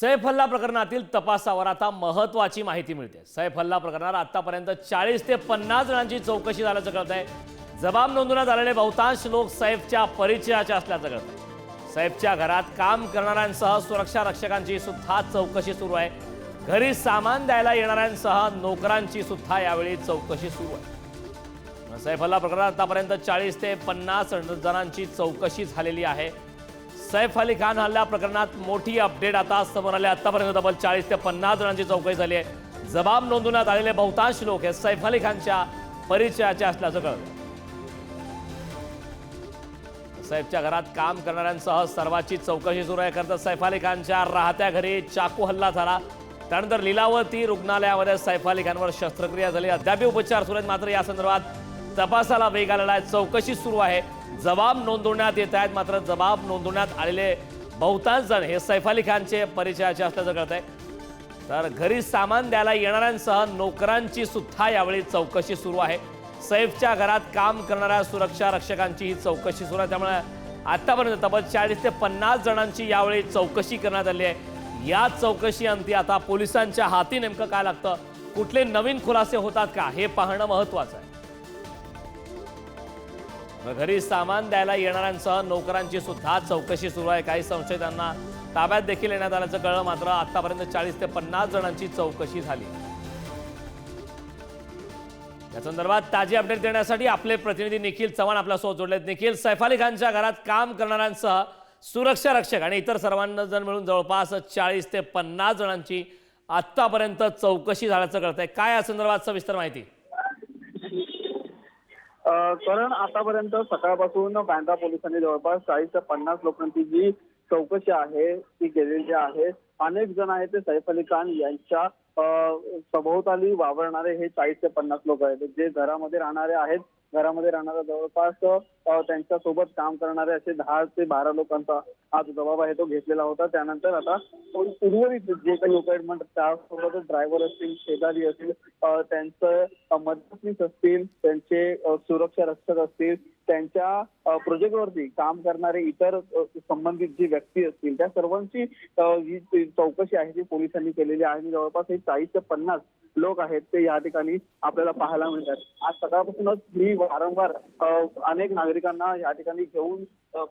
सैफ हल्ला प्रकरणातील तपासावर आता महत्त्वाची माहिती मिळते। सैफ हल्ला प्रकरणात आतापर्यंत 40 ते 50 जणांची चौकशी झाल्याचं कळत आहे। जबाब नोंदवण्यात आलेले बहुतांश लोक सैफच्या परिचयाचे असल्याचं कळत आहे। सैफच्या घरात काम करणाऱ्यांसह सुरक्षा रक्षकांची सुद्धा चौकशी सुरू आहे। घरी सामान द्यायला येणाऱ्यांसह नोकरांची सुद्धा यावेळी चौकशी सुरू आहे। सैफ हल्ला प्रकरणात आतापर्यंत 40 ते 50 जणांची चौकशी झालेली आहे। सैफ अली खान हल्ला प्रकरणात मोठी अपडेट आता समोर आले। आतापर्यंत तब्बल 40 ते 50 जणांची चौकशी झाली आहे। जबाब नोंदवण्यात आलेले बहुतांश लोक हे सैफ अली खानच्या परिचयाचे असल्याचं कळलं। सैफच्या घरात काम करणाऱ्यांसह सर्वांची चौकशी सुरू आहे। खरं तर सैफ अली खानच्या राहत्या घरी चाकू हल्ला झाला, त्यानंतर लीलावती रुग्णालयामध्ये सैफ अली खानवर शस्त्रक्रिया झाली। अद्याप उपचार सुरू आहेत, मात्र या संदर्भात तपासाला वेग आलेला आहे। चौकशी सुरू आहे, जबाब नोंदवण्यात येत आहेत, मात्र जबाब नोंदवण्यात आलेले बहुतांश जण हे सैफ अली खानचे परिचयाचे असल्याचं कळत आहे। तर घरी सामान द्यायला येणाऱ्यांसह नोकरांची सुद्धा यावेळी चौकशी सुरू आहे। सैफच्या घरात काम करणाऱ्या सुरक्षा रक्षकांची ही चौकशी सुरू आहे। त्यामुळे आतापर्यंत तब्बल 40 ते 50 जणांची यावेळी चौकशी करण्यात आली आहे। या चौकशी अंती आता पोलिसांच्या हाती नेमकं काय लागतं, कुठले नवीन खुलासे होतात का, हे पाहणं महत्त्वाचं आहे। घरी सामान द्यायला येणाऱ्यांसह नोकरांची सुद्धा चौकशी सुरू आहे। काही संशयितांना ताब्यात देखील येण्यात आल्याचं कळलं, मात्र आतापर्यंत 40 ते 50 जणांची चौकशी झाली। या संदर्भात ताजी अपडेट देण्यासाठी आपले प्रतिनिधी निखिल चव्हाण आपल्यासोबत जोडलेत। निखिल, सैफ अली खानच्या घरात काम करणाऱ्यांसह सुरक्षा रक्षक आणि इतर सर्वांना जण मिळून जवळपास 40 ते 50 जणांची आतापर्यंत चौकशी झाल्याचं कळतंय। काय या संदर्भात सविस्तर माहिती? कारण आतापर्यंत सकाळपासून बँड्रा पोलिसांनी जवळपास 40 ते 50 लोकांची जी चौकशी आहे ती केलेली आहे। अनेक जण आहेत ते सैफ अली खान यांच्या सभोवताली वावरणारे हे 40 ते 50 लोक आहेत, जे घरामध्ये राहणारे आहेत। घरामध्ये राहणाऱ्या जवळपास त्यांच्या सोबत काम करणारे असे 10 ते 12 लोकांचा हा जो जबाब आहे तो घेतलेला होता। त्यानंतर आता उर्वरित जे काही लोक आहेत म्हणजे त्यासोबतच ड्रायव्हर असतील, शेजारी असतील, त्यांचं मदतनीस असतील, त्यांचे सुरक्षा रक्षक असतील, त्यांच्या प्रोजेक्टवरती काम करणारे इतर संबंधित जी व्यक्ती असतील, त्या सर्वांची ही चौकशी आहे ती पोलिसांनी केलेली आहे। जवळपास हे 40 ते 50 लोक आहेत ते या ठिकाणी आपल्याला पाहायला मिळतात। आज सकाळपासूनच ही वारंवार अनेक नागरिकांना या ठिकाणी घेऊन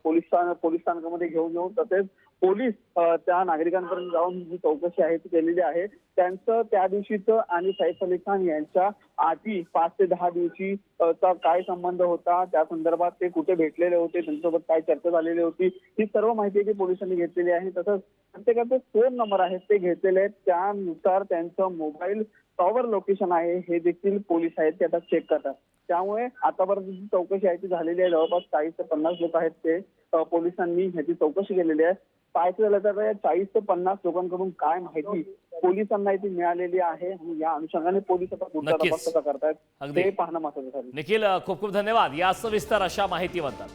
पोलीस स्थानकामध्ये घेऊन तसेच पोलीस त्या नागरिकांपर्यंत जाऊन जी चौकशी आहे ती केलेली आहे। त्यांचं त्या दिवशीचं आणि सैफ अली खान यांच्या आधी 5 ते 10 दिवशी चा काय संबंध होता, त्या संदर्भात ते कुठे भेटलेले होते, त्यांच्यासोबत काय चर्चा झालेली होती, ही सर्व माहिती ती पोलिसांनी घेतलेली आहे। तसंच प्रत्येकाचे फोन नंबर आहेत ते घेतलेले आहेत, त्यानुसार त्यांचं मोबाईल टॉवर लोकेशन आहे हे देखील पोलीस आहेत ते आता चेक करतात। त्यामुळे आतापर्यंत जी चौकशी आहे ती झालेली आहे। जवळपास 40 ते 50 लोक आहेत ते पोलिसांनी ह्याची चौकशी केलेली आहे। पाहायचं झालं तर या 40 ते 50 लोकांकडून काय माहिती पोलिसांना इथे मिळालेली आहे आणि या अनुषंगाने पोलीस आता पुढचा तपास कसा करतायत हे पाहणं महत्त्वाचं ठरेल। निखिल, खूप खूप धन्यवाद या सविस्तर अशा माहितीबद्दल।